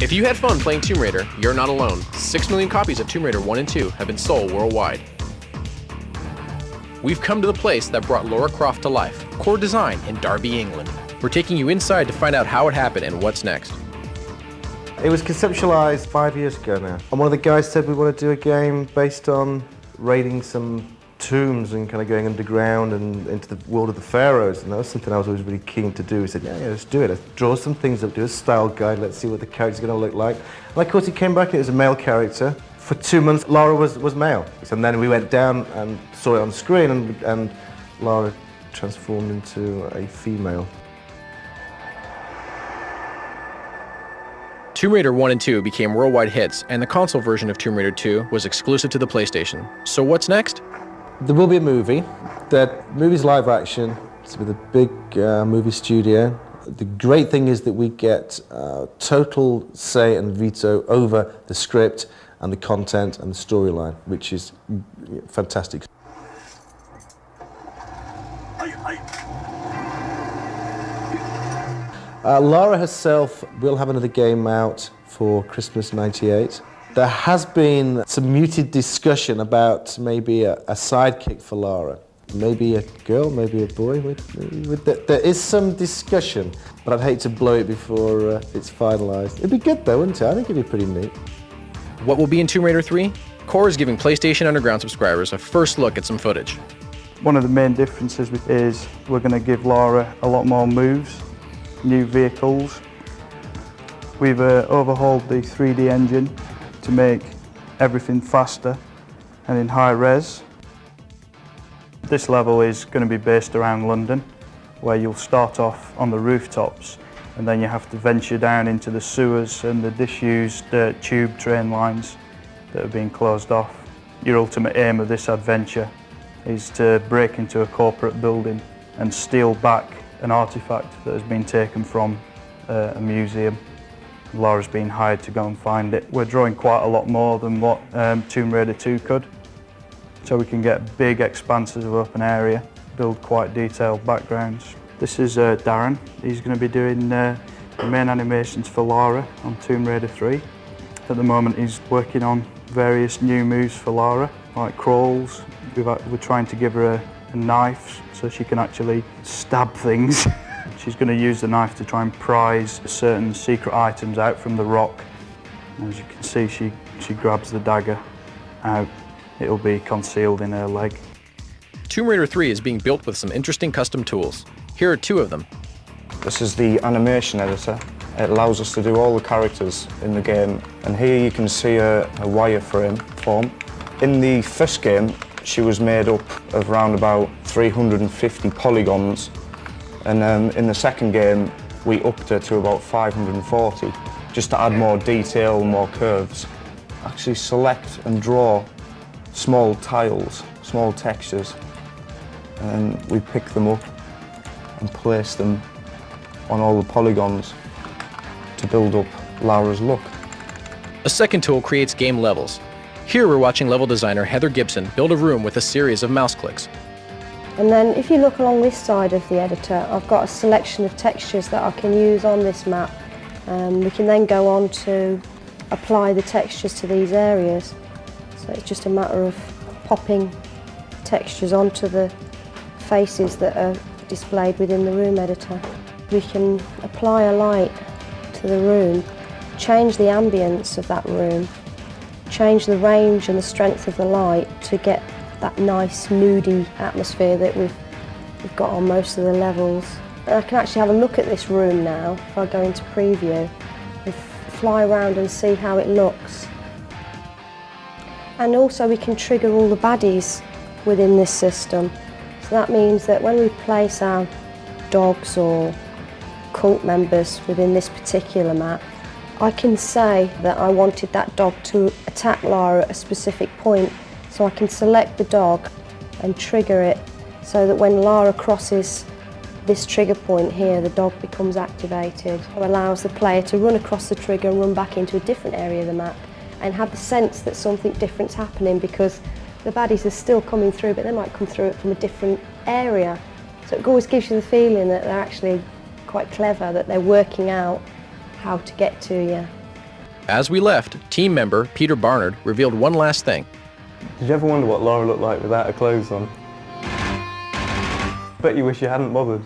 If you had fun playing Tomb Raider, you're not alone. 6 million copies of Tomb Raider 1 and 2 have been sold worldwide. We've come to the place that brought Lara Croft to life, Core Design in Derby, England. We're taking you inside to find out how it happened and what's next. It was conceptualized 5 years ago now. And one of the guys said we want to do a game based on raiding some tombs and kind of going underground and into the world of the pharaohs, and that was something I was always really keen to do. He said, yeah, let's do it. Let's draw some things up, do a style guide, let's see what the character's going to look like. And of course he came back and it was a male character. For 2 months, Lara was male. And then we went down and saw it on screen, and Lara transformed into a female. Tomb Raider 1 and 2 became worldwide hits, and the console version of Tomb Raider 2 was exclusive to the PlayStation. So what's next? There will be a movie. The movie's live action. It's with a big movie studio. The great thing is that we get total say and veto over the script and the content and the storyline, which is fantastic. Lara herself will have another game out for Christmas '98. There has been some muted discussion about maybe a sidekick for Lara. Maybe a girl, maybe a boy. There is some discussion, but I'd hate to blow it before it's finalised. It'd be good though, wouldn't it? I think it'd be pretty neat. What will be in Tomb Raider 3? Core is giving PlayStation Underground subscribers a first look at some footage. One of the main differences is we're going to give Lara a lot more moves, new vehicles. We've overhauled the 3D engine to make everything faster and in high res. This level is going to be based around London, where you'll start off on the rooftops and then you have to venture down into the sewers and the disused tube train lines that have been closed off. Your ultimate aim of this adventure is to break into a corporate building and steal back an artefact that has been taken from a museum. Lara's been hired to go and find it. We're drawing quite a lot more than what Tomb Raider 2 could, so we can get big expanses of open area, build quite detailed backgrounds. This is Darren. He's going to be doing the main animations for Lara on Tomb Raider 3. At the moment he's working on various new moves for Lara, like crawls. We're trying to give her a knife so she can actually stab things. She's going to use the knife to try and prise certain secret items out from the rock. As you can see, she grabs the dagger out. It'll be concealed in her leg. Tomb Raider 3 is being built with some interesting custom tools. Here are 2 of them. This is the animation editor. It allows us to do all the characters in the game. And here you can see a wireframe form. In the first game, she was made up of around about 350 polygons. And in the second game, we upped her to about 540, just to add more detail, more curves. Actually select and draw small tiles, small textures, and we pick them up and place them on all the polygons to build up Lara's look. A second tool creates game levels. Here we're watching level designer Heather Gibson build a room with a series of mouse clicks. And then if you look along this side of the editor, I've got a selection of textures that I can use on this map. We can then go on to apply the textures to these areas. So it's just a matter of popping textures onto the faces that are displayed within the room editor. We can apply a light to the room, change the ambience of that room, change the range and the strength of the light to get that nice moody atmosphere that we've got on most of the levels. And I can actually have a look at this room now if I go into preview and fly around and see how it looks. And also we can trigger all the baddies within this system. So that means that when we place our dogs or cult members within this particular map, I can say that I wanted that dog to attack Lara at a specific point. So I can select the dog and trigger it so that when Lara crosses this trigger point here, the dog becomes activated. It allows the player to run across the trigger and run back into a different area of the map and have the sense that something different's happening, because the baddies are still coming through, but they might come through it from a different area. So it always gives you the feeling that they're actually quite clever, that they're working out how to get to you. As we left, team member Peter Barnard revealed one last thing. Did you ever wonder what Lara looked like without her clothes on? Bet you wish you hadn't bothered.